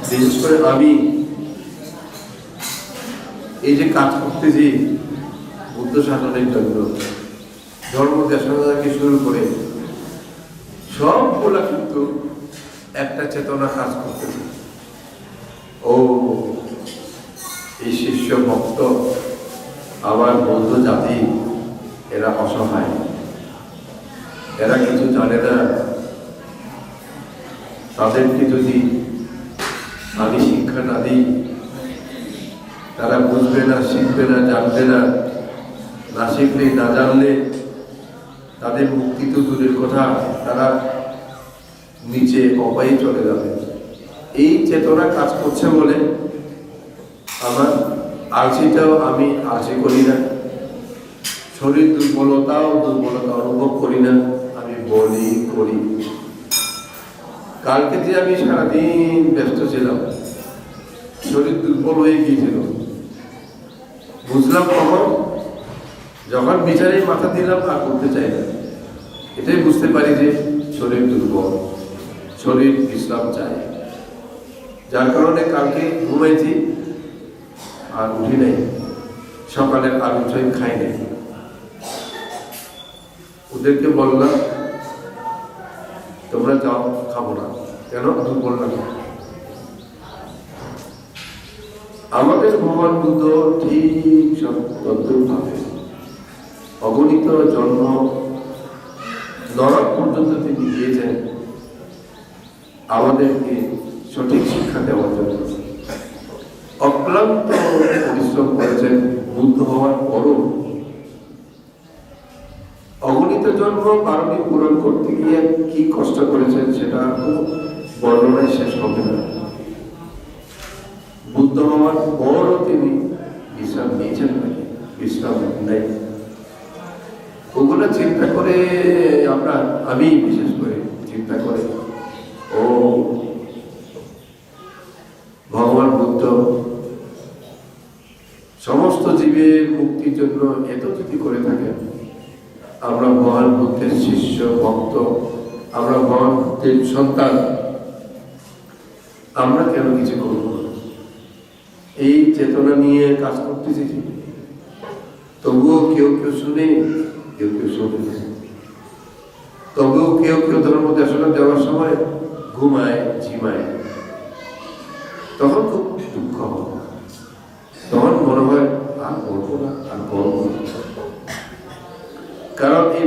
বিশেষ করে আমি এই যে কাজ করতেছি বুদ্ধ শাসনের জন্য, ধর্ম দেশনা থেকে শুরু করে সবগুলা কিন্তু একটা চেতনা কাজ করতেছে। ও এই শিষ্য ভক্ত আমার বৌদ্ধ জাতি এরা অসহায়, এরা কিছু জানে না, তাদেরকে যদি আমি শিক্ষা না দিই তারা বুঝবে না, শিখবে না, জানবে না, না শিখলে না জানলে তাদের মুক্তি তো দূরের কথা, তারা নিচে অপায়ে চলে যাবে। এই চেতনা কাজ করছে বলে আমার আলসিটাও আমি আলসি করি না, শরীর দুর্বলতা অনুভব করি না, আমি বলি করি। কালকে যে আমি সারাদিন ব্যস্ত ছিলাম, শরীর দুর্বল হয়ে গিয়েছিল, বুঝলাম কখন যখন বিচারে মাথা দিলাম আর করতে চাই না, এটাই বুঝতে পারি যে শরীর দুর্বল, শরীর বিশ্রাম চায়। যার কারণে কালকে ঘুমাইছি আর উঠি নাই, সকালের আলু চাই খাই নাই। ওদেরকে বললাম তোমরা যাও, খাবো না। কেন? দুর্বল লাগে। আমাদের ভগবান বুদ্ধ ঠিক তদ্রূপভাবে অগণিত জন্ম নরক পর্যন্ত তিনি গিয়েছেন আমাদেরকে সঠিক শিক্ষা দেওয়ার জন্য। অক্লান্ত পরিশ্রম করেছেন বুদ্ধ হওয়ার পরও। অগণিত জন্ম পারমিক পূরণ করতে গিয়ে কি কষ্ট করেছেন সেটা বর্ণনায় শেষ হবে না। বুদ্ধ হওয়ার পরও তিনি বিশ্রাম নিয়েছেন নাকি? বিশ্রাম নেই। ওগুলো চিন্তা করে আমি বিশেষ করে চিন্তা করে, ও ভগবান বুদ্ধ সমস্ত জীবের মুক্তির জন্য এত যদি করে থাকেন, আমরা ভগবান বুদ্ধের শিষ্য ভক্ত, আমরা ভগবান বুদ্ধের সন্তান, আমরা কেন কিছু করব না? এই চেতনা নিয়ে কাজ করতেছি, তবুও কেউ কেউ শুনে, কেউ কেউ শুনে, তবুও কেউ কেউ ধর্ম দেশনা দেওয়ার সময় ঘুমায়, ঝিমায়। তখন খুব দুঃখ হয়, তখন মনে হয় আর বলবো না, আর বলবো না। কারণ এই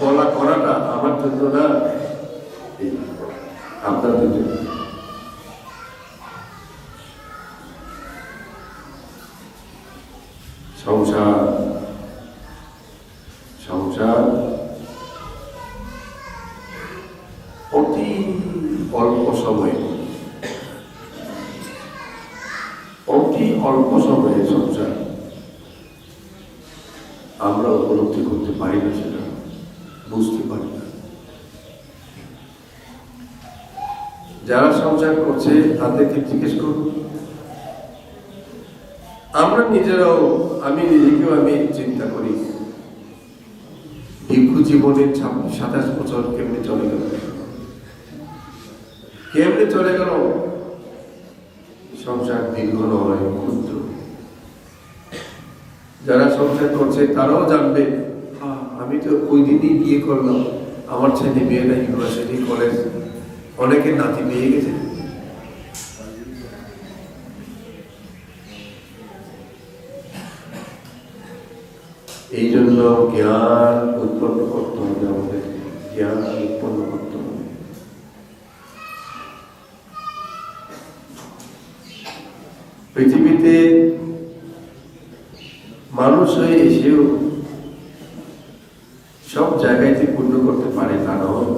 বলা করাটা আমার জন্য না, আপনাদের জন্য। সংসার অতি অল্প সময়ে সংসার আমরা উপলব্ধি করতে পারি না, সেটা বুঝতে পারি না। যারা সংসার করছে তাদেরকে জিজ্ঞেস করুন। আমরা নিজেরাও, আমি নিজেকেও আমি চিন্তা করি, ভিক্ষু জীবনের 27 বছর কেমনি চলে গেল, সংসার দীর্ঘ নয়, ক্ষুদ্র। যারা সংসার করছে তারাও জানবে, আমি তো ওই দিনই বিয়ে করলাম, আমার ছেলে মেয়েরা ইউনিভার্সিটি কলেজ, অনেকে নাতি পেয়ে গেছে। এই জন্য জ্ঞান উৎপন্ন করতে হবে, আমাদের জ্ঞান উৎপন্ন করতে হবে। পৃথিবীতে মানুষ হয়ে এসেও সব জায়গায় যে পূর্ণ করতে পারে তা নয়।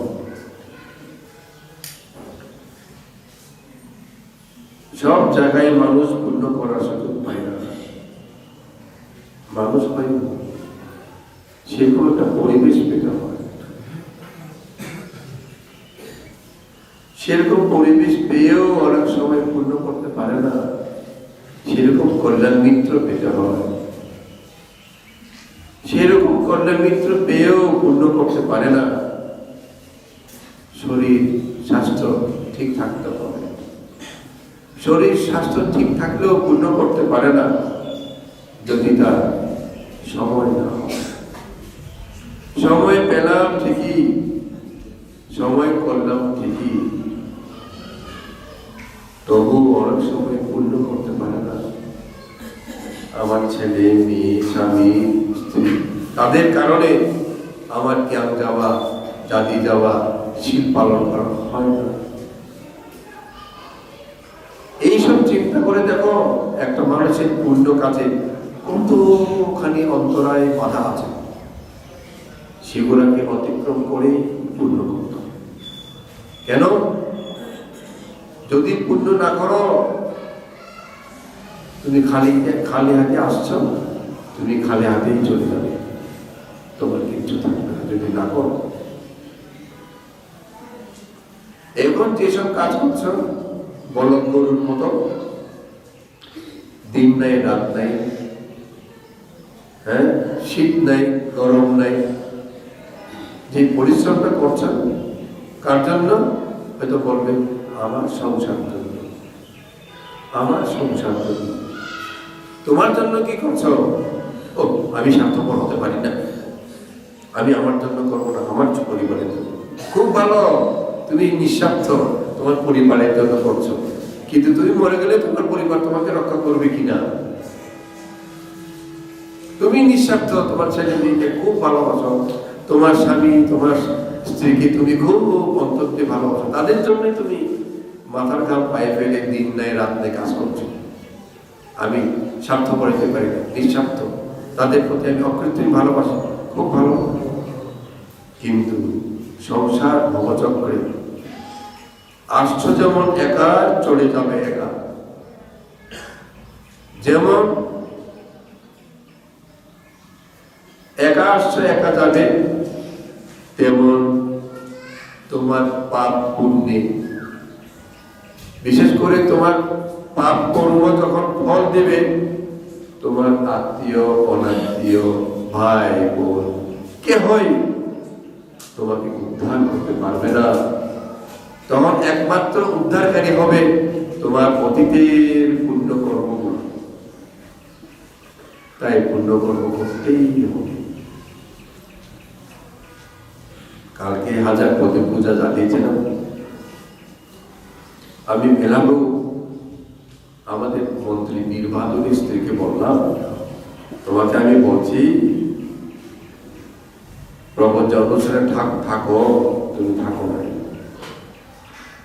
সব জায়গায় মানুষ পূর্ণ করার সুযোগ পায় না। মানুষ পায় না, সেরকম একটা পরিবেশ পেতে হয়। সেরকম পরিবেশ পেয়েও অনেক সময় পূর্ণ করতে পারে না, সেরকম কল্যাণ মিত্র পেতে হয়। সেরকম কল্যাণ মিত্র পেয়েও পূর্ণ করতে পারে না, শরীর স্বাস্থ্য ঠিক থাকতে হবে। শরীর স্বাস্থ্য ঠিক থাকলেও পূর্ণ করতে পারে না যদি তার সময় না হয়। সময় পেলাম ঠিকই, সময় করলাম ঠিকই, তবু অনেক সময় পূর্ণ করতে পারে না। আমার ছেলে মেয়ে স্বামী স্ত্রী তাদের কারণে আমার জ্ঞান যাওয়া জাতি যাওয়া শীল পালন করা হয় না। এইসব চিন্তা করে দেখো একটা মানুষের পূর্ণ কাজে কতখানি অন্তরায় বাধা আছে, সেগুলাকে অতিক্রম করে পূর্ণ করত। কেন? যদি পূর্ণ না করো, তুমি খালি হাতে আসছো, তুমি খালি হাতেই চলে যাবে, তোমার কিচ্ছু থাকবে না যদি না করো। এখন যেসব কাজ করছো বলদ গরুর মতো, দিন নাই রাত নাই, হ্যাঁ, শীত নাই গরম নাই, যে পরিশ্রমটা করছেন কার জন্য? হয়তো বলবে আমার সংসার জন্য, আমার সংসার জন্য। তোমার জন্য কি করছো? ও, আমি স্বার্থপর হতে পারি না, আমি আমার জন্য করবো না, আমার পরিবারের জন্য। খুব ভালো, তুমি নিঃস্বার্থ তোমার পরিবারের জন্য করছো, কিন্তু তুমি মরে গেলে তোমার পরিবার তোমাকে রক্ষা করবে কিনা? তুমি নিঃস্বার্থ, তোমার ছেলে মেয়েকে খুব ভালোবাসো, তোমার স্বামী তোমার স্ত্রীকে তুমি খুব অন্তর দিয়ে ভালোবাসো, তাদের জন্য তুমি মাথার ঘাম পায়ে ফেলে দিন নাই রাত নাই কাজ করছো। আমি স্বার্থ করতে পারি না, নিঃস্বার্থ, তাদের প্রতি আমি অকৃত্রিম ভালোবাসি, খুব ভালো। কিন্তু সংসার ভবচক্রে আসছো যেমন একা, চলে যাবে একা। যেমন একা আসছো একা যাবে, তেমন তোমার পাপ পুণ্যে, বিশেষ করে তোমার পাপ কর্ম যখন ফল দেবে, তোমার আত্মীয় অনাত্মীয় ভাই বোন কেহই তোমাকে উদ্ধার করতে পারবে না। তখন একমাত্র উদ্ধারকারী হবে তোমার অতীতের পুণ্য কর্মগুলো। তাই পুণ্য কর্ম করতেই হবে। কালকে হাজার পদে পূজা জানিয়েছিলাম, আমি মেলাবো আমাদের মন্ত্রী বীর বাহাদুরের স্ত্রীকে বললাম, তোমাকে আমি বলছি প্রবঞ্চ অনুসারে থাকো, তুমি থাকো না,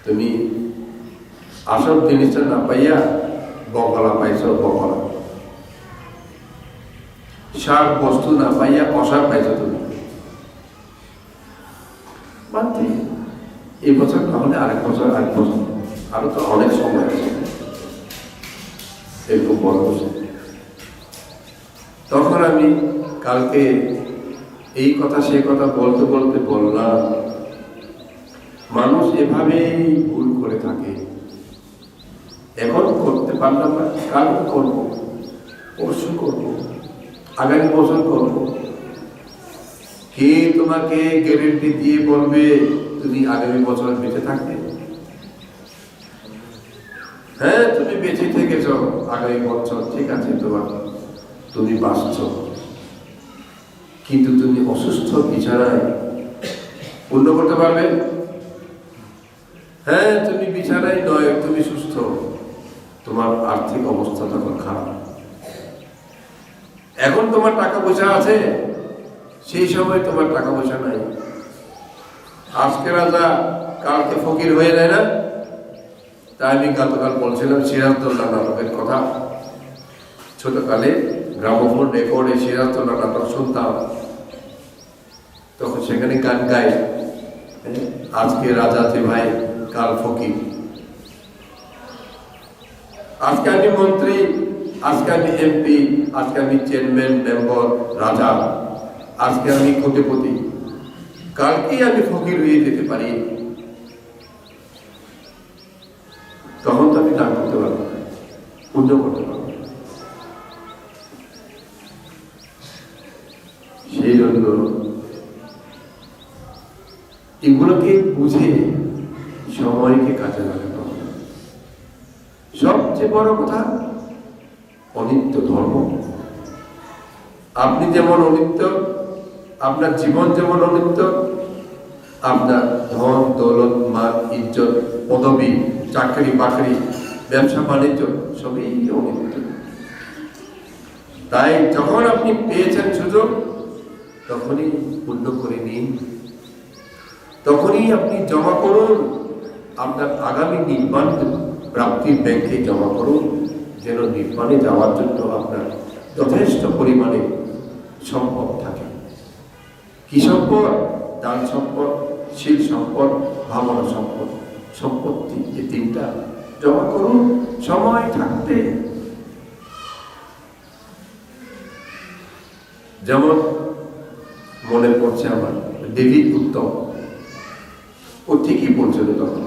তুমি আসল জিনিসটা না পাইয়া বকলা পাইছ, বকলা সার বস্তু না পাইয়া অসার পাইছ। তুমি মানতে এই বছর তাহলে আরেক বছর আরো তো অনেক সময় আছে, এরকম বড় বছর। তখন আমি কালকে এই কথা সেই কথা বলতে বলতে বললাম, মানুষ এভাবেই ভুল করে থাকে। এখন করতে পারলাম না, কাল করব, পরশু করব, আগামী বছর করব। কে তোমাকে গ্যারেন্টি দিয়ে বলবে তুমি আগামী বছর বেঁচে থাকবে? হ্যাঁ, তুমি বেঁচে থেকেছ আগামী বছর, ঠিক আছে, তোমার তুমি বাঁচছ, কিন্তু তুমি অসুস্থ বিছানায় পূর্ণ করতে পারবে? হ্যাঁ, তুমি বিছানায় নয়, তুমি সুস্থ, তোমার আর্থিক অবস্থা তখন খারাপ। এখন তোমার টাকা পয়সা আছে, সেই সময় তোমার টাকা পয়সা নাই। আজকে রাজা কালকে ফকির হয়ে যায় না? তাই আমি গতকাল বলছিলাম সিরাজদৌল্লা নাটকের কথা। ছোটকালে গ্রামোফোন রেকর্ডে সিরাজদৌল্লা নাটক শুনতাম, তখন সেখানে গান গায়, আজকে রাজা যে ভাই কাল ফকির। আজকে আমি মন্ত্রী, আজকে আমি এমপি, আজকে আমি চেয়ারম্যান মেম্বার রাজা, আজকে আমি কোটিপতি, কালকেই আমি ফকির হয়ে যেতে পারি। তখন তো আমি দান করতে পারবো, পুণ্য করতে পারবো। সেই জন্য এগুলোকে বুঝে সময়কে কাজে লাগাতে হবে। সবচেয়ে বড় কথা অনিত্য ধর্ম। আপনি যেমন অনিত্য, আপনার জীবন যেমন অনিত্য, আপনার ধন দৌলত মান ইজ্জত পদবী চাকরি বাকরি ব্যবসা বাণিজ্য সবই অনিত্য। তাই যখন আপনি পেয়েছেন সুযোগ তখনই পূর্ণ করে নিন, তখনই আপনি জমা করুন, আপনার আগামী নির্বাণ প্রাপ্তির ব্যাংকে জমা করুন, যেন নির্বাণে যাওয়ার জন্য আপনার যথেষ্ট পরিমাণে সম্পদ থাকে। কি সম্পদ? দান সম্পদ, শীল সম্পদ, ভাবনা সম্পদ, সম্পত্তি, এই তিনটা জমা করুন সময় থাকতে। যেমন মনে পড়ছে আমার ডেভিড উত্তম, ও ঠিকই বলছিল তখন,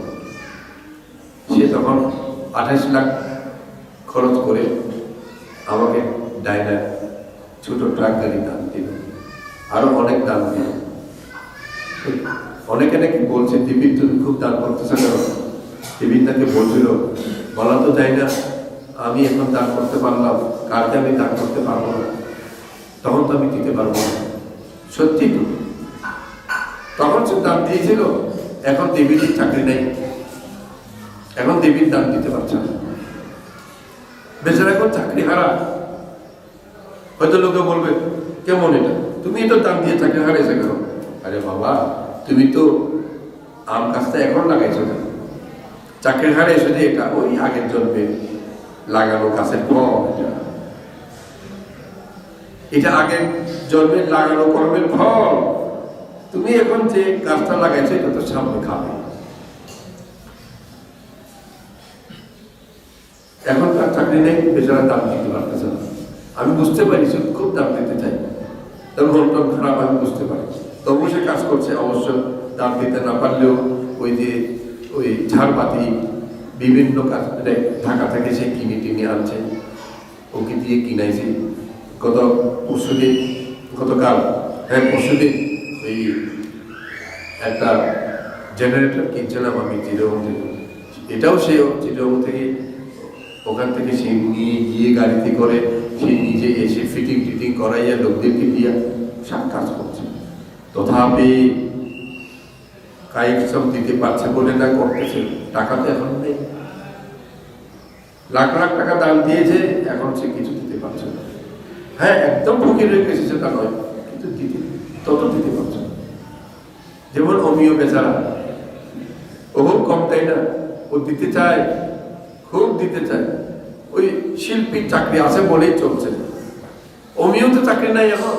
সে তখন 28 লাখ খরচ করে আমাকে ডাইনার ছোট ট্রাক গাড়ি দান দিল, আরো অনেক দান দিল। অনেকে নাকি বলছে টিভির তুমি খুব দান করতেছে কেন? টিভির নাকি বলছিল বলা তো যায় না, আমি এখন দান করতে পারলাম, কারকে আমি দান করতে পারবো না, তখন তো আমি দিতে পারবো না। সত্যি তো, তখন সে দান দিয়েছিল, এখন দেবীর চাকরি নেই, এখন দেবীর দান দিতে পারছে না, বেচারা এখন চাকরি হারা। হয়তো লোকে বলবে কেমন এটা, তুমি তো দান দিয়ে চাকরি হারিয়েছে কেন? আরে বাবা, তুমি তো আম গাছটা এখন লাগাইছো না, চাকরি হারিয়েছো যে এটা ওই আগের জন্মে লাগানো গাছের ফল, এটা আগের জন্মে লাগানো কর্মের ফল। তুমি এখন যে গাছটা লাগাইছো এটা তো সামনে খাবে। এখন তার চাকরি নেই, বেচারা দাম দিতে পারতেছে না। আমি বুঝতে পারি সে খুব দাম দিতে চাই, তার মনটা খারাপ, আমি বুঝতে পারি, তবু সে কাজ করছে। অবশ্য দাম দিতে না পারলেও ওই যে ওই ঝাড়বাতি বিভিন্ন কাজ ঢাকা থেকে সে কিনে টিনে আনছে, ওকে দিয়ে কিনাইছে। গতকাল পরশুদিন ওই একটা জেনারেটর কিনছিলাম আমি চিরং থেকে, এটাও সে চিরং থেকে ওখান থেকে সে নিয়ে গিয়ে গাড়িতে করে সে নিজে এসে ফিটিং টিটিং করাইয়া লোকদেরকে দিয়া সব কাজ করছে। তথাপি কায়িক সব দিতে পারছে বলে না করতেছে, টাকা তো এখন নেই। লাখ লাখ টাকা দান দিয়েছে, এখন সে কিছু দিতে পারছে না। হ্যাঁ, একদম ফকির হয়ে গেছে সেটা নয়, কিন্তু দিতে পারছে না। যেমন অমিয় বেচারা, ও কম তাই না, ও দিতে চায়, খুব দিতে চায়। ওই শিল্পীর চাকরি আছে বলেই চলছে, অমিয় তো চাকরি নাই এখন।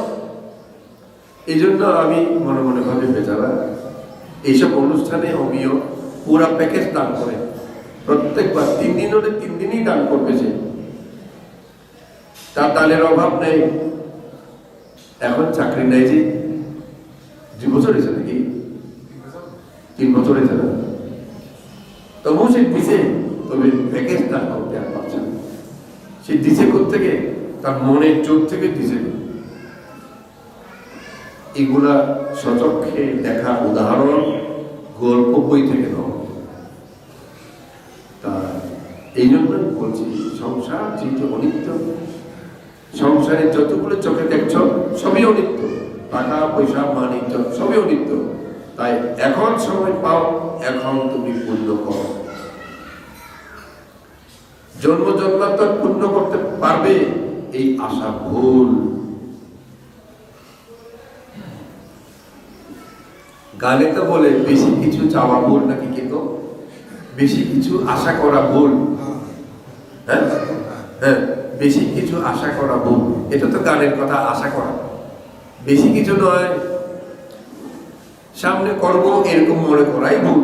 এই জন্য আমি মনে মনে ভাবি বেচারা এইসব অনুষ্ঠানে অমিয় পুরা প্যাকেজ দান করে, প্রত্যেকবার 3 দিন হলে 3 দিনই দান করবে সে, তার দানের অভাব নেই। এখন চাকরি নেই যে 2 বছর হয়েছে নাকি 3 বছর হয়েছে না, তবু সে দিছে, তবে প্যাকেজ দান করতে আর পারছে না। সে দিছে কোত্থেকে? তার মনের চোখ থেকে দিছে। এগুলা সচক্ষে দেখা উদাহরণ গল্প বই থেকে নয়। তা এই জন্যই বলছি, সংসার যেহেতু অনিত্য, সংসারে যতগুলো চোখে দেখছ সবই অনিত্য, টাকা পয়সা মান ইজ্জত সবই অনিত্য। তাই এখন সময় পাও, এখন তুমি পূর্ণ করো। জন্ম জন্মান্তর পূর্ণ করতে পারবে এই আশা ভুল। গানে তো বলে বেশি কিছু চাওয়া ভুল নাকি, কিন্তু বেশি কিছু আশা করা ভুল। হ্যাঁ হ্যাঁ, বেশি কিছু আশা করা ভুল, এটা তো গানের কথা। আশা করা বেশি কিছু নয়, সামনে করবো এরকম মনে করাই ভুল।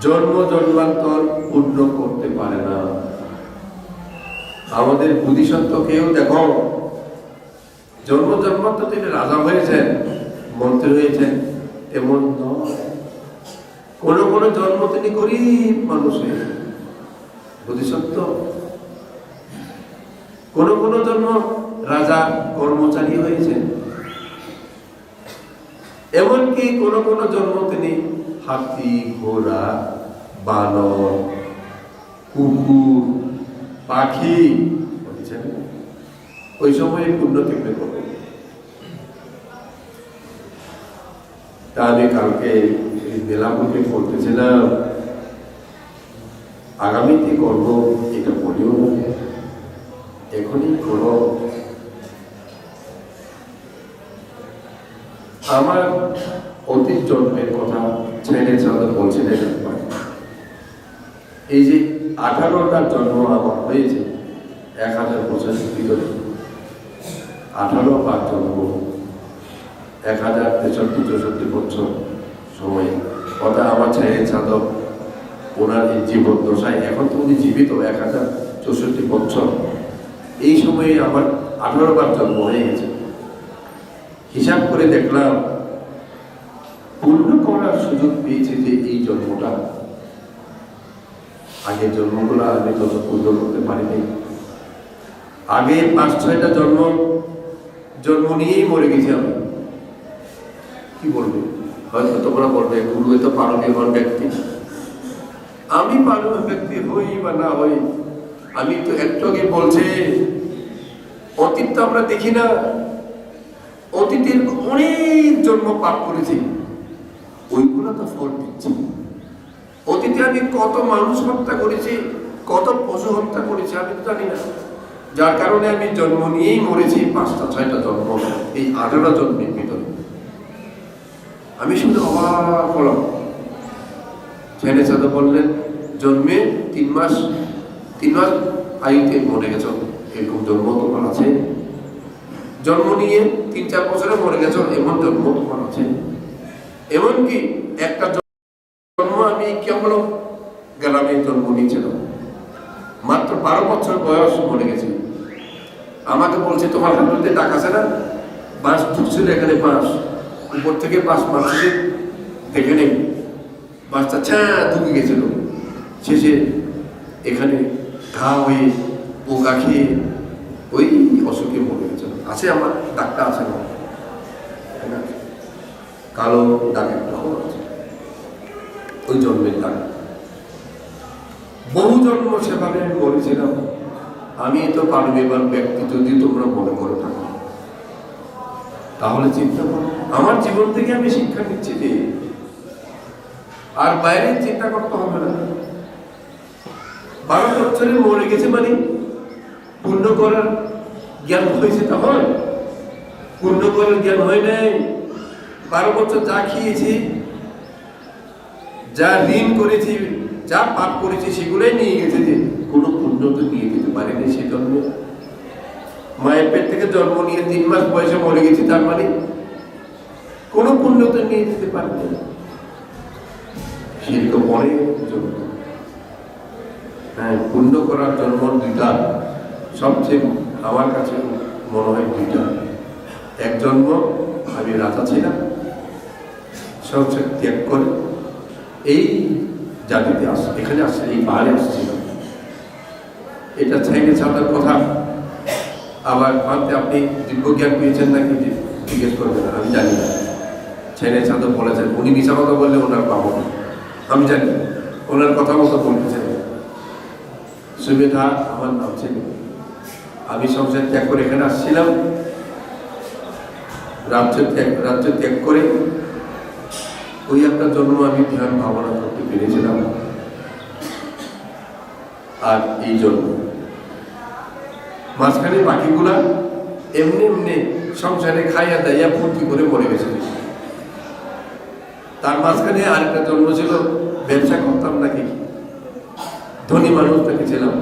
জন্ম জন্মান্তর পূর্ণ করতে পারে না। আমাদের বুদ্ধিসত্ত্ব কেউ দেখো জন্ম জন্মান্তর তিনি রাজা হয়েছেন, মন্ত্রী হয়েছেন, এমন নয়। কোন কোন জন্ম তিনি গরিব মানুষ হয়েছেন, বুদ্ধিসত্ত্ব। কোন কোন জন্ম রাজা কর্মচারী হয়েছেন। এমনকি কোনো কোনো জন্ম তিনি হাতি, ঘোড়া, বানর, কুকুর, পাখি বলেছেন। ওই সময় পুণ্য কেমনে করবে? তা আমি কালকে বেলাপুরকে বলতেছিলাম, আগামীতে করব এটা বলিও না, এখনই করো। আমার অতীত জন্মের কথা ছেলে চাঁদ বলছিলেন। এই যে 18টা জন্ম আমার হয়েছে 1000 বছরের ভিতরে, 18 বার জন্ম 1063-64 বছর সময়ে, কথা আমার ছেলে চাঁদক ওনার এই জীবন দশায়, এখন তো উনি জীবিত 1064 বছর, এই সময়ে আমার 18 বার জন্ম হয়ে গেছে। হিসাব করে দেখলাম পূর্ণ করার সুযোগ পেয়েছে যে এই জন্মটা, আগের জন্মগুলো আমি তত পূর্ণ করতে পারিনি। আগে 5-6টা জন্ম নিয়েই মরে গেছি আমি। কি বলবে? হয়তো তোমরা বলবে গুরু তো পারণীয় ব্যক্তি। আমি পারণীয় ব্যক্তি হই বা না হই, আমি তো একটু আগে বলছে অতীত তো আমরা দেখি না, অতীতের অনেক জন্ম পাপ করেছি, ওইগুলো তো ফল দিচ্ছি। অতীতে আমি কত মানুষ হত্যা করেছি, কত পশু হত্যা করেছি আমি তো জানি না, যার কারণে আমি জন্ম নিয়েই মরেছি 5-6টা জন্ম এই 18 জন্মের ভিতরে। আমি শুধু অবাক হলাম। ছেলে সাথে বললেন জন্মে 3 মাস আয়ুতে মরে গেছ, এরকম জন্ম তোমার আছে। জন্ম নিয়ে 3-4 বছরে মরে গেছ, এমন জন্ম তোমার আছে। এমনকি একটা জন্ম আমি কেবল গ্রামে জন্ম নিয়েছিলাম, মাত্র 12 বছর বয়স মরে গেছি। আমাকে বলছে তোমার হাতে ডাক আছে না, বাঁশ ঢুকছিল এখানে, বাঁশ উপর থেকে বাঁশ মারছে, দেখে নেই বাঁশটা ঢুকে গেছিল, শেষে এখানে ঘা হয়ে পোকা খেয়ে ওই অসুখে মরে গেছিল। আছে আমার ডাক্তার আছে না, কালো দাগ একটা আছে, ওই জন্মের দাগ। বহু জন্ম সেভাবে মরেছিলাম। আমি তো পারমিবান ব্যক্তি যদি তোমরা মনে করে থাকো, তাহলে চিন্তা করো আমার জীবন থেকে আমি শিক্ষা নিচ্ছি যে আর বাইরে চিন্তা করতে হবে না। 12 বছরে মরে গেছে মানে পূর্ণ করার জ্ঞান হয়েছে, তখন পূর্ণ করার জ্ঞান হয় নাই। 12 বছর যা খেয়েছি, যা ঋণ করেছি, যা পাপ করেছি, সেগুলোই নিয়ে গেছে, যে কোনো পুণ্য তো নিয়ে যেতে পারেনি। সে জন্ম মায়ের পেট থেকে জন্ম নিয়ে 3 মাস বয়সে মরে গেছি, তার মানে কোনো পুণ্য তো নিয়ে যেতে পারেনি। সেরকম অনেক জন্ম, হ্যাঁ, পুণ্য করার জন্ম 2টা, সবচেয়ে আমার কাছে মনে হয় 2টা। এক জন্ম আমি রাজা ছিলাম, সংসার ত্যাগ করে এই জাতিতে এখানে আসছে, এই পাহাড়ে আসছিলাম। এটা ছেলে ছাড়ার কথা। আবার ভাবতে আপনি দিব্য জ্ঞান পেয়েছেন নাকি জিজ্ঞেস করবেন, আমি জানি না। ছেলে ছাড়া বলেছেন, উনি মিশা কথা বললে ওনার পাবো না, আমি জানি ওনার কথা মতো বলতেছেন। সুবিধা আমার নাম ছিল, আমি সংসার ত্যাগ করে এখানে আসছিলাম, রাজ্য ত্যাগ করে ওই একটা জন্ম আমি ধ্যান ভাবনা করতে পেরেছিলাম। আর এই জন্য মাঝখানে বাকিগুলা এমনি এমনি সংসারে খাইয়া দাইয়া ফুর্তি করে মরে গেছে। তার মাঝখানে আরেকটা জন্ম ছিল, ব্যবসা করতাম নাকি, ধনী মানুষ নাকি ছিলাম,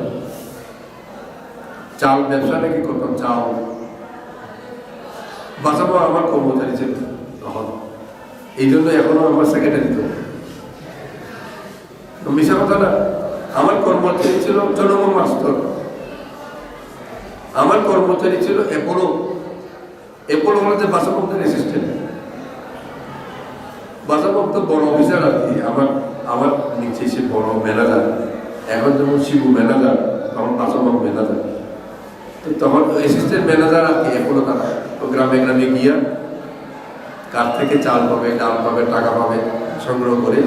চাল ব্যবসা নাকি করতাম, চাল বাঁচাবো। আমার কর্মচারী ছিল তখন, এই জন্য এখনো আমার সেক্রেটারি তো মিশা কথা না। আমার কর্মচারী ছিল জনম মাস্টার, আমার কর্মচারী ছিল অ্যাপোলো হলে বাসাপক্তের অ্যাসিস্ট্যান্ট, বাসাপক্ত বড় অফিসার আর কি। আমার নিচে সে বড় ম্যানেজার, এখন যেমন শিবু ম্যানেজার, তখন বাসাপক ম্যানেজার। তো তখন অ্যাসিস্ট্যান্ট ম্যানেজার আর কি অ্যাপোলো, তারা গ্রামে গ্রামে গিয়া কার থেকে চাল পাবে, ডাল পাবে, টাকা পাবে, সংগ্রহ করে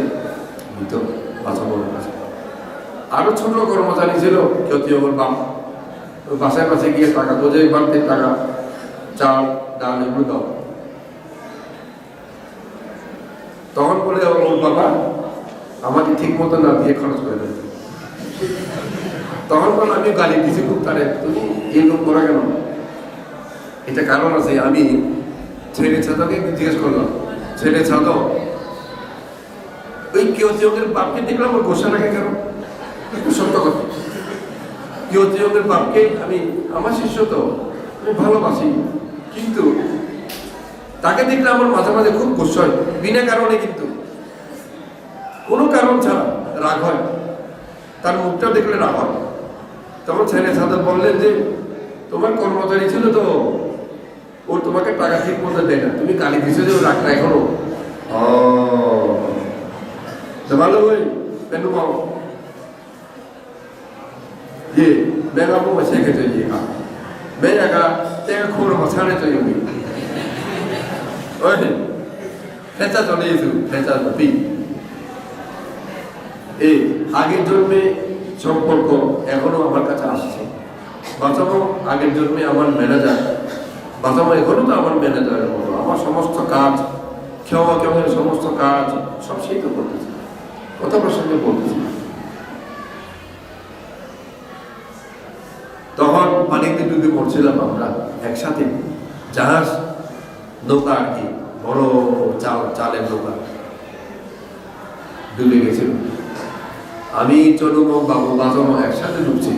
দিত বাঁচানোর কাছে। আরো ছোট কর্মচারী ছিল কেউ আমার বাপ, বাসায় পাশে গিয়ে টাকা তো, যে বাড়তে টাকা, চাল ডাল এগুলো দাও। তখন বলে ওর বাবা আমাকে ঠিক মতো না দিয়ে খরচ করে দেবে। তখন বল আমি গালি দিছি খুব, তারে তুমি এরকম করা কেন? এটা কারণ আছে। আমি ছেলে ছাদকে জিজ্ঞেস করলাম, ছেলে ছাদ ওই কেউ বাপকে দেখলাম ওর গোসা লাগে কেন? সত্য কথা, কেউ বাপকে আমি, আমার শিষ্য তো, আমি ভালোবাসি, কিন্তু তাকে দেখলে আমার মাঝে মাঝে খুব গোসা হয়, বিনা কারণে, কিন্তু কোনো কারণ ছাড়া রাগ হয়, তার মুখটা দেখলে রাগ হয়। তখন ছেলে ছাদক বললেন যে তোমার কর্মচারী ছিল তো, ও তোমাকে টাকা ঠিক মতো দেয় না, তুমি গালি দিছো যে ও রাগটা এখনো। ভালো ভাই কেন পাও ये 내가 보고 세계적이야. 내가 코로 사례 적용이. 어이, 회자 전에 있어, 회자 비. এই আগের জন্মে সম্পর্ক এখনো আমার কাছে আসছে। বাঁচাবো আগের জন্মে আমার ম্যানেজার, বাঁচাবো এখনো তো আমার ম্যানেজারের মতো, আমার সমস্ত কাজ, কেমন সমস্ত কাজ সব সেই তো করতেছে, কথা প্রসঙ্গে বলতেছে। তখন পানিতে ডুবে পড়ছিলাম আমরা একসাথে, জাহাজ নৌকা আর কি, বড় চালের নৌকা ডুবে গেছিল। আমি চলুম বাবু বাজানো একসাথে ডুবছি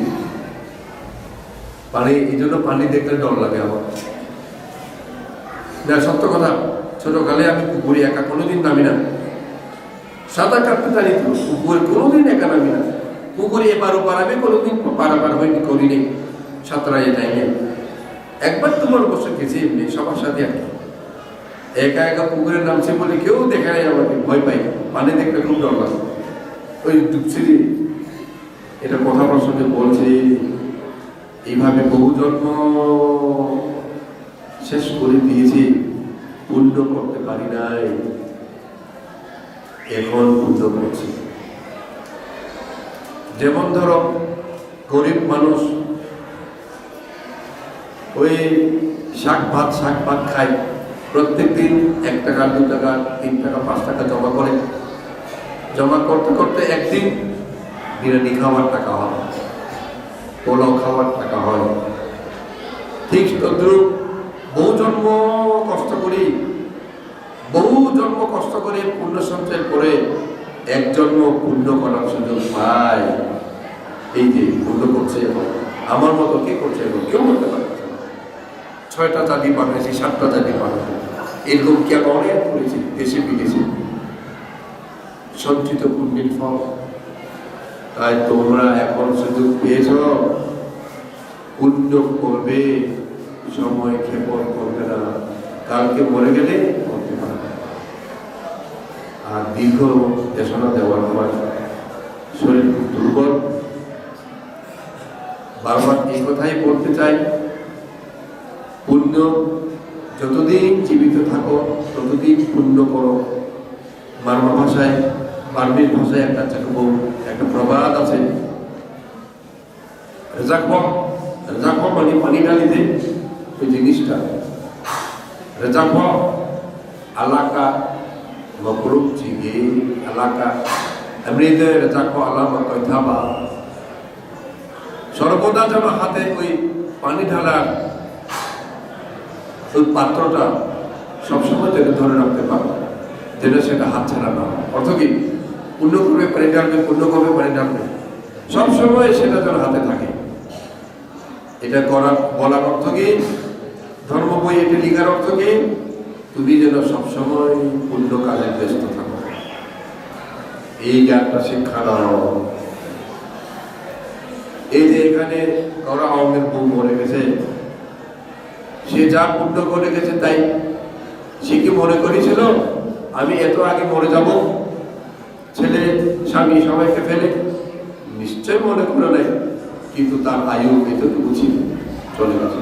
পানি, এই জন্য পানি দেখলে ডর লাগে আমার। না সত্য কথা, ছোটকালে আমি পুকুরে একা কোনোদিন নামি না, সাঁতার কাটতে জানি তো, পুকুরে কোনোদিন একা নামি না। পুকুরে এবার ওপার আমি কোনোদিন পারাপার হয়নি, করিনি সাঁতরাই টাইমে। একবার তোমার অবশ্য গেছি এমনি সবার সাথে আর কি, একা একা পুকুরে নামছে বলে কেউ দেখে নাই আমাকে, ভয় পাই, পানি দেখলে খুব ডর লাগে, ওই ডুবছি। এটা কথা প্রসঙ্গে বলছি, এইভাবে বহু জন্ম শেষ করে দিয়েছি, পুণ্য করতে পারি নাই, এখন পুণ্য করছি। যেমন ধরো গরিব মানুষ ওই শাক ভাত খায়, প্রত্যেক দিন 1 টাকা 2 টাকা 3 টাকা 5 টাকা জমা করে, জমা করতে করতে একদিন বিরিয়ানি খাওয়ার টাকা হয়, পোলাও খাওয়ার টাকা হয়। ঠিক তদ্রুপ বহু জন্ম কষ্ট করে পুণ্য সঞ্চয় করে এক জন্ম পুণ্য করার সুযোগ পায়। এই যে পুণ্য করছে, আমার মতো কে করছে? কেউ করতে পারে। 6টা জাতি পাঠাইছি, 7টা জাতি পাঠাইছি, এরকম কি আমি অনেক করেছি দেশে বিদেশে, সঞ্চিত পুণ্যের ফল। তাই তোমরা এখন সুযোগ পেয়েছ, পুণ্য করবে, সময় ক্ষেপণ করবে না, কালকে মরে গেলে করতে পারবে। আর দীর্ঘ দেশনা দেওয়ার পর শরীর খুব দুর্বল। বারবার এই কথাই বলতে চাই, পুণ্য যতদিন জীবিত থাকো ততদিন পুণ্য করো। বার্মা ভাষায়, বার্মির ভাষায় একটা প্রবাদ আছে, রেজাকম মানে পানি ঢালিতে ওই জিনিসটা, রেজাকম আলাকা মকরুক চিগে আলাকা এমনিতে রেজাকম আলামা কৈথাবা, সর্বদা যেন হাতে ওই পানি ঢালার ওই পাত্রটা সবসময় যেন ধরে রাখতে পারো, যেন সেটা হাত ছাড়া না হয়। অর্থ কি? পুণ্য করবে পানি ঢালবে, পুণ্য করবে পানি ঢালবে, সবসময় সেটা যেন হাতে থাকে। এটা বলার অর্থ কি? ধর্ম বই এটা লিখার অর্থ কি? তুমি যেন সবসময় পুণ্য কাজে ব্যস্ত থাকো, এই জ্ঞানটা শিক্ষা দাও। এই যে এখানে ওরা আওয়ামের বউ মরে গেছে, সে যা পুণ্য করে গেছে তাই। সে কি মনে করেছিল আমি এত আগে মরে যাব, ছেলে স্বামী সবাইকে ফেলে? নিশ্চয় মনে করে নাই, কিন্তু তার আয়ু এতটুকু ছিল, চলে গেছে।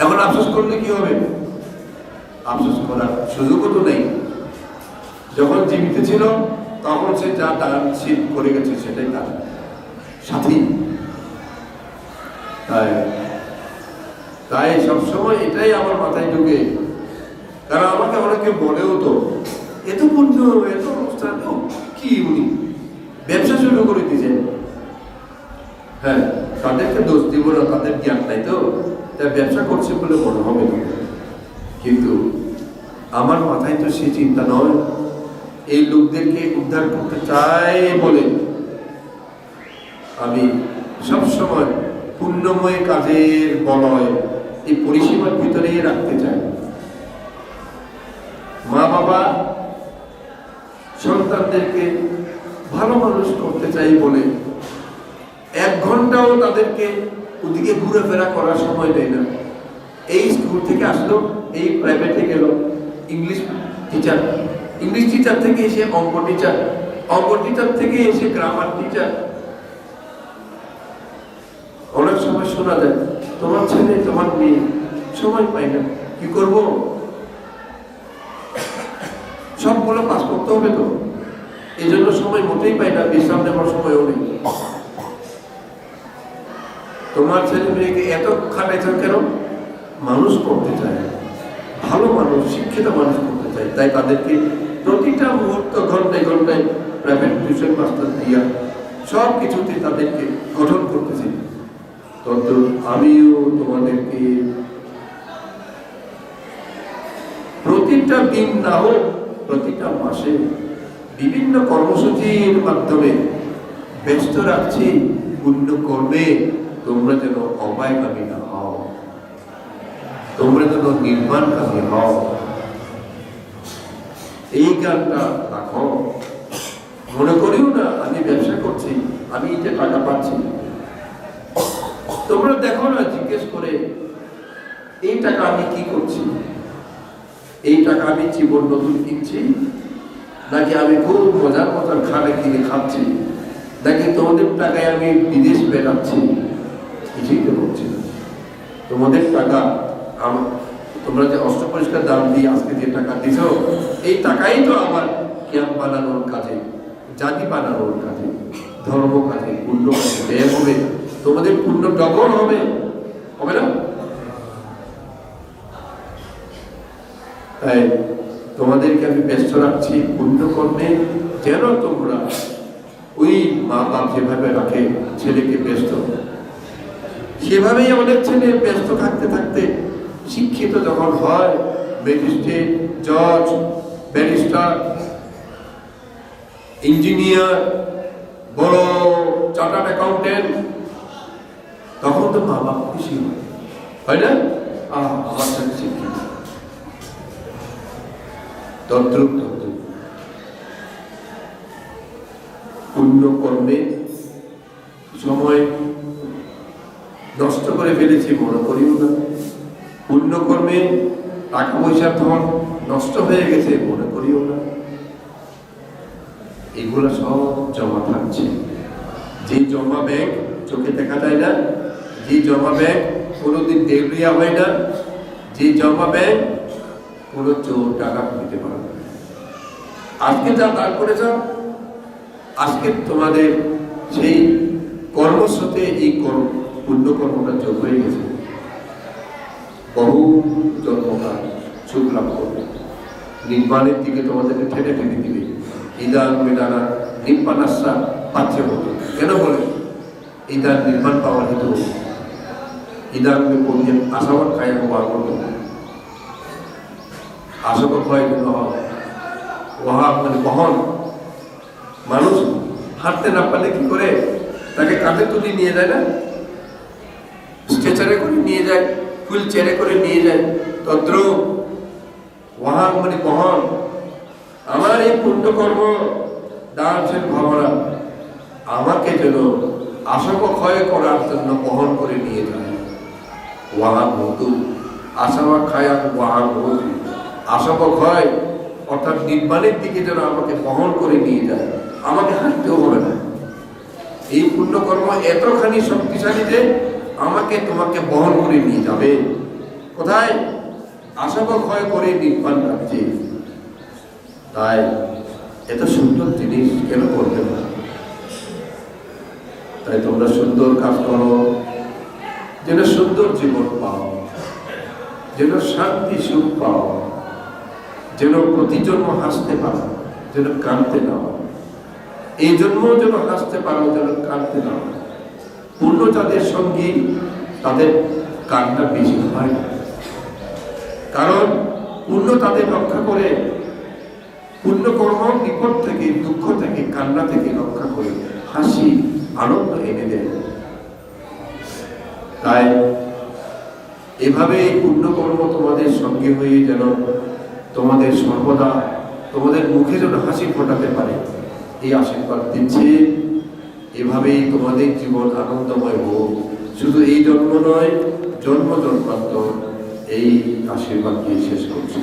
এখন আফসোস করলে কি হবে? আফসোস করার সুযোগও তো নেই। যখন জীবিত ছিল তখন সে যা দানশীল করে গেছে সেটাই তার সাথী। তাই সবসময় এটাই আমার মাথায় ঢুকে, কারণ আমাকে অনেকে বলেও তো এত পুণ্য এত অনুষ্ঠান কি উনি ব্যবসা শুরু করে দিয়েছেন। হ্যাঁ, তাদেরকে দোষ দিব না, তাদের জ্ঞান নাই তো, তাই ব্যবসা করছে বলে মনে হবে না। কিন্তু আমার মাথায় তো সে চিন্তা নয়। এই লোকদেরকে উদ্ধার করতে চাই বলে আমি সবসময় পুণ্যময় কাজের বলয় এই পরিষেবার ভিতরেই রাখতে চাই। মা বাবা সন্তানদেরকে ভালো মানুষ করতে চাই বলে 1 ঘন্টাও তাদেরকে ওদিকে ঘুরেফেরা করার সময় দেয় না। এই স্কুল থেকে আসলো, এই প্রাইভেটে গেল, ইংলিশ টিচার থেকে এসে অঙ্ক টিচার থেকে এসে গ্রামার টিচার। অনেক সময় শোনা যায় তোমার ছেলে তোমার মেয়ে সময় পায় না, কি করব, সবগুলো পাস করতে হবে তো, এই জন্য সময় মোটেই পাই না, বিশ্রাম নেওয়ার সময়ও নেই। তোমার ছেলে মেয়েকে এত খাটাইছ কেন? মানুষ করতে চায়, ভালো মানুষ, শিক্ষিত মানুষ করতে চায়, তাই তাদেরকে প্রতিটা মুহূর্ত ঘন্টায় ঘন্টায় প্রাইভেট টিউশন মাস্টার দিয়া সব কিছুতে তাদেরকে গঠন করতেছি। তত আমিও তোমাদেরকে প্রতিটা দিন না হোক প্রতিটা মাসে বিভিন্ন কর্মসূচির মাধ্যমে ব্যস্ত রাখছি পুণ্য কর্মে। তোমরা যেন অপায়কামী না হও, তোমরা যেন নির্মাণকামী হও, এই গানটা রাখো। মনে করিও না আমি ব্যবসা করছি, আমি যে টাকা পাচ্ছি। তোমরা দেখো না, জিজ্ঞেস করে এই টাকা আমি কি করছি, এই টাকা আমি জীবন নতুন কিনছি, নাকি আমি খুব মজার মজার খানা কিনে খাচ্ছি, নাকি তোমাদের টাকায় আমি বিদেশ বেড়াচ্ছি? কিছুই তো করছি না। তোমাদের টাকা তোমরা যে অষ্টপরিষ্কার দাম দিয়ে আজকে যে টাকা দিছ, এই টাকাই তো আমার ক্যাম্প বানানোর কাজে, জাতি বানানোর কাজে, ধর্ম কাজে, পুণ্য কাজে ব্যয় হবে। তোমাদের পুণ্য ডবল হবে, হবে না? তাই তোমাদেরকে আমি ব্যস্ত রাখছি পুণ্য কর্মে, যেন তোমরা ওই মা বাপ যেভাবে রাখে ছেলেকে ব্যস্ত, সেভাবেই অনেক ছেলে ব্যস্ত থাকতে থাকতে শিক্ষিত যখন হয়, ম্যাজিস্ট্রেট, জজ, ব্যারিস্টার, ইঞ্জিনিয়ার, বড় চার্টার্ড অ্যাকাউন্টেন্ট, তখন তো মা বাপ খুশি হয় না? আমার সাথে শিক্ষিত। তদ্রুপ পুণ্য কর্মে সময় নষ্ট করে ফেলেছি মনে করিও না। পুণ্য কর্মে টাকা পয়সার ধন নষ্ট হয়ে গেছে মনে করিও না। এগুলো সব জমা থাকছে। যে জমা ব্যাংক চোখে দেখা যায় না, যে জমা ব্যাংক কোনোদিন দেউলিয়া হয় না, যে জমা ব্যাংক কোনো চোর টাকা নিতে পারবে না। আজকে যা দান করেছ, আজকে তোমাদের সেই কর্মস্রোতে এই পুণ্যকর্মটা যোগ হয়ে গেছে। বহু জন্মকাল সুখ লাভ করবে, নির্মাণের দিকে তোমাদেরকে ঠেলে ঠেলে দিবে। ইদান মেদানা নির্মাণাশা পাচ্ছে হতো কেন বলে? ইদান নির্মাণ পাওয়ার হেতু ইদান পড়িয়ে আশাবাদ খায় হওয়া করতো, আশাবাদ হয় জন্য মানে বহন। মানুষ হাঁটতে না পারলে কি করে? তাকে কাঁধে তুলে নিয়ে যায় না, স্ট্রেচারে করে নিয়ে যায়, হুইল চেয়ারে করে নিয়ে যায়। তদ্রুপ ওয়াহান মানে বহন। আমার এই পুণ্যকর্ম দানশীল ভাবনা আমাকে যেন আশাবক্ষয় করার জন্য বহন করে নিয়ে যায়। ওয়াহান হতু আশাবা খায়ান ওয়াহান হতু, আশাবক্ষয় অর্থাৎ নির্মাণের দিকে যেন আমাকে বহন করে নিয়ে যায়, আমাকে হাঁটতেও হবে না। এই পুণ্যকর্ম এতখানি শক্তিশালী যে আমাকে তোমাকে বহন করে নিয়ে যাবে। কোথায়? আশাবা ক্ষয় করে নির্বাণ রাজ্যে। তাই এত সুন্দর জিনিস কেন করবে না? তাই তোমরা সুন্দর কাজ করো, যেন সুন্দর জীবন পাও, যেন শান্তি সুখ পাও, যেন প্রতি জন্ম হাসতে পারো, যেন কাঁদতে না হয়। এই জন্ম যেন হাসতে পারো, যেন কাঁদতে না হয়। পুণ্য যাদের সঙ্গী তাদের কান্না বেশি হয় না, কারণ পুণ্য তাদের রক্ষা করে। পুণ্যকর্ম বিপদ থেকে, দুঃখ থেকে, কান্না থেকে রক্ষা করে, হাসি আনন্দ এনে দেয়। তাই এভাবে এই পুণ্যকর্ম তোমাদের সঙ্গে হয়ে যেন তোমাদের সর্বদা তোমাদের মুখে যেন হাসি ফোটাতে পারে, এই আশীর্বাদ দিচ্ছে। এভাবেই তোমাদের জীবন আনন্দময় হোক। শুধু এই জন্ম নয়, জন্ম জন্মান্তর এই আশীর্বাদ দিয়ে শেষ করছি।